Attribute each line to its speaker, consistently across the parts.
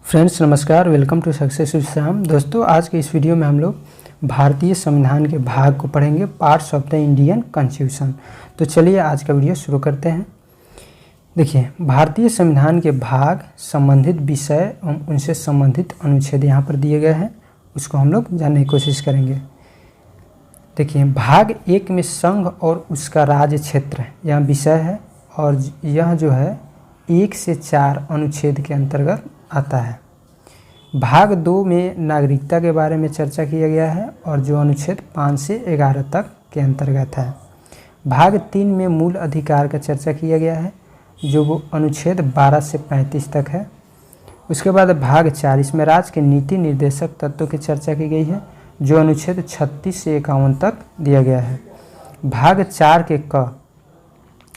Speaker 1: Friends नमस्कार, welcome to success with Shyam. दोस्तों आज के इस वीडियो में हम लोग भारतीय संविधान के भाग को पढ़ेंगे, parts of the Indian constitution. तो चलिए आज का वीडियो शुरू करते हैं। देखिए, भारतीय संविधान के भाग, संबंधित विषय एवं उनसे संबंधित अनुच्छेद यहाँ पर दिए गए हैं, उसको हम लोग जानने की कोशिश करेंगे। देखिए, भाग 1 में संघ और उसका राज्य क्षेत्र यहाँ विषय है और यह जो है 1 से 4 अनुच्छेद के अंतर्गत आता है। भाग 2 में नागरिकता के बारे में चर्चा किया गया है और जो अनुच्छेद 5 से 11 तक के अंतर्गत है। भाग 3 में मूल अधिकार का चर्चा किया गया है, जो वो अनुच्छेद 12 से 35 तक है। उसके बाद भाग 4 इसमें राज्य के नीति निर्देशक तत्वों की चर्चा की गई है, जो अनुच्छेद 36 से 51 तक दिया गया है। भाग 4 के क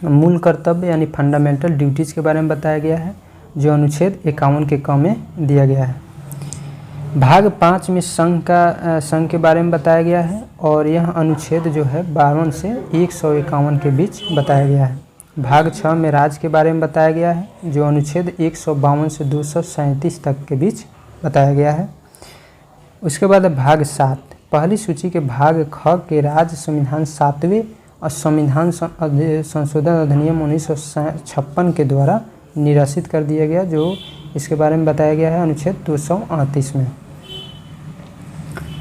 Speaker 1: मूल कर्तव्य यानी फंडामेंटल ड्यूटीज़ के बारे में बताया गया है, जो अनुच्छेद 51 के क में दिया गया है। भाग 5 में संघ के बारे में बताया गया है और यह अनुच्छेद जो है 52 से 151 के बीच बताया गया है। भाग 6 में राज्य के बारे में बताया गया है, जो अनुच्छेद 152 से 237 तक के बीच बताया गया है। उसके बाद भाग 7 पहली सूची के भाग ख के राज्य संविधान 7वें और संविधान संशोधन अधिनियम 1956 के द्वारा निरसित कर दिया गया, जो इसके बारे में बताया गया है अनुच्छेद 238 में,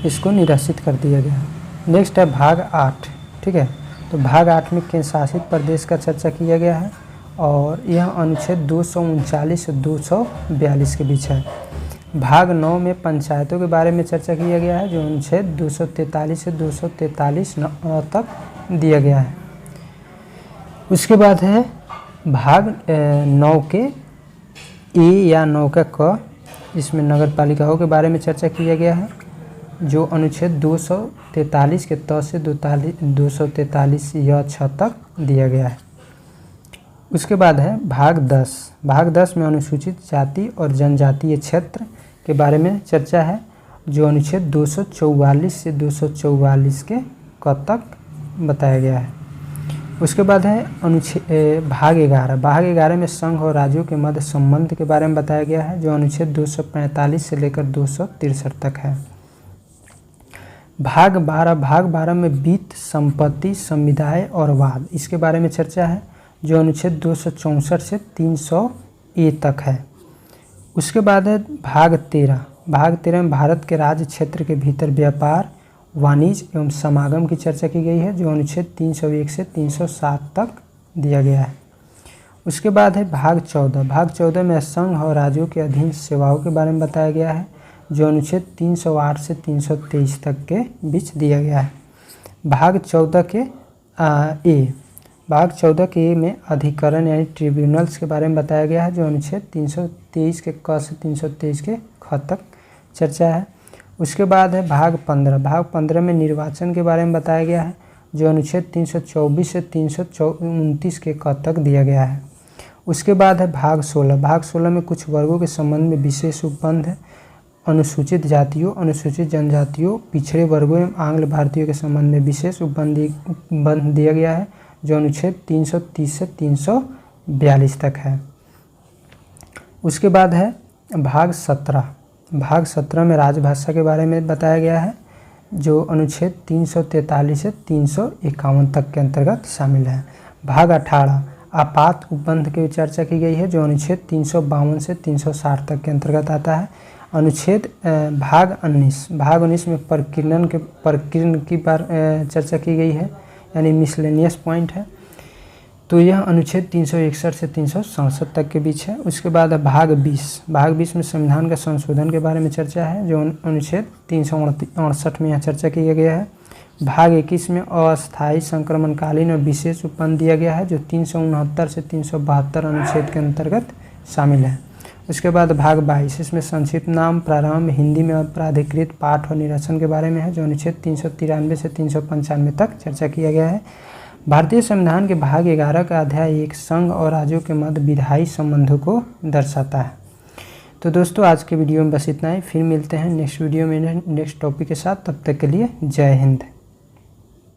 Speaker 1: इसको निरसित कर दिया गया। नेक्स्ट है भाग 8। ठीक है, तो भाग 8 में केंद्र शासित प्रदेश का चर्चा किया गया है और यह अनुच्छेद 239 से 242 के बीच है। भाग 9 में पंचायतों के बारे में चर्चा किया गया है, जो अनुच्छेद 243 से 243 तक दिया गया है। उसके बाद है भाग 9 के ए या 9 का क, इसमें नगर पालिकाओं के बारे में चर्चा किया गया है, जो अनुच्छेद 243 के त से 243 या 6 तक दिया गया है। उसके बाद है भाग 10। भाग 10 में अनुसूचित जाति और जनजातीय क्षेत्र के बारे में चर्चा है, जो अनुच्छेद 244 से 244 के क तक बताया गया है। उसके बाद है भाग 11। भाग 11 में संघ और राज्यों के मध्य संबंध के बारे में बताया गया है, जो अनुच्छेद 245 से लेकर 263 तक है। भाग 12 में वित्त, संपत्ति, समुदाय और वाद, इसके बारे में चर्चा है, जो अनुच्छेद 264 से 300 तक है। उसके बाद है भाग 13। भाग 13 में भारत के राज्य क्षेत्र के भीतर व्यापार, वाणिज्य एवं समागम की चर्चा की गई है, जो अनुच्छेद 301 से 307 तक दिया गया है। उसके बाद है भाग 14। भाग 14 में संघ और राज्यों के अधीन सेवाओं के बारे में बताया गया है, जो अनुच्छेद 308 से 323 तक के बीच दिया गया है। भाग 14 के भाग 14 के ए में अधिकरण यानी ट्रिब्यूनल्स के बारे में बताया गया है, जो अनुच्छेद 323 के क से 323 के ख तक चर्चा है। उसके बाद है भाग 15। भाग 15 में निर्वाचन के बारे में बताया गया है, जो अनुच्छेद 324 से 329 के क तक दिया गया है। उसके बाद है भाग 16। भाग 16 में कुछ वर्गों के संबंध में विशेष उपबंध है, अनुसूचित जातियों, अनुसूचित जनजातियों, पिछड़े वर्गों एवं आंग्ल भारतीयों के संबंध में विशेष उपबंध दिया गया है, जो अनुच्छेद 330 से 342 तक है। उसके बाद है भाग 17। भाग 17 में राजभाषा के बारे में बताया गया है, जो अनुच्छेद 343 से 351 तक के अंतर्गत शामिल है। भाग 18 आपात उपबंध की चर्चा की गई है, जो अनुच्छेद 352 से 360 तक के अंतर्गत आता है। अनुच्छेद भाग 19 में प्रकीर्णन की चर्चा की गई है, यानी मिसलेनियस पॉइंट है, तो यह अनुच्छेद 361 से 367 तक के बीच है। उसके बाद भाग 20। भाग 20 में संविधान का संशोधन के बारे में चर्चा है, जो अनुच्छेद 368 में यह चर्चा किया गया है। भाग 21 में अस्थायी संक्रमणकालीन और विशेष उपबंध दिया गया है, जो 369 से 372 अनुच्छेद के अंतर्गत शामिल है। उसके बाद भाग 22 इसमें संक्षिप्त नाम, प्रारंभ, हिंदी में प्राधिकृत पाठ और निरसन के बारे में है, जो अनुच्छेद 393 से 395 तक चर्चा किया गया है। भारतीय संविधान के भाग 11 का अध्याय 1 संघ और राज्यों के मध्य विधायी संबंधों को दर्शाता है। तो दोस्तों आज के वीडियो में बस इतना ही, फिर मिलते हैं नेक्स्ट वीडियो में नेक्स्ट टॉपिक के साथ। तब तक के लिए जय हिंद।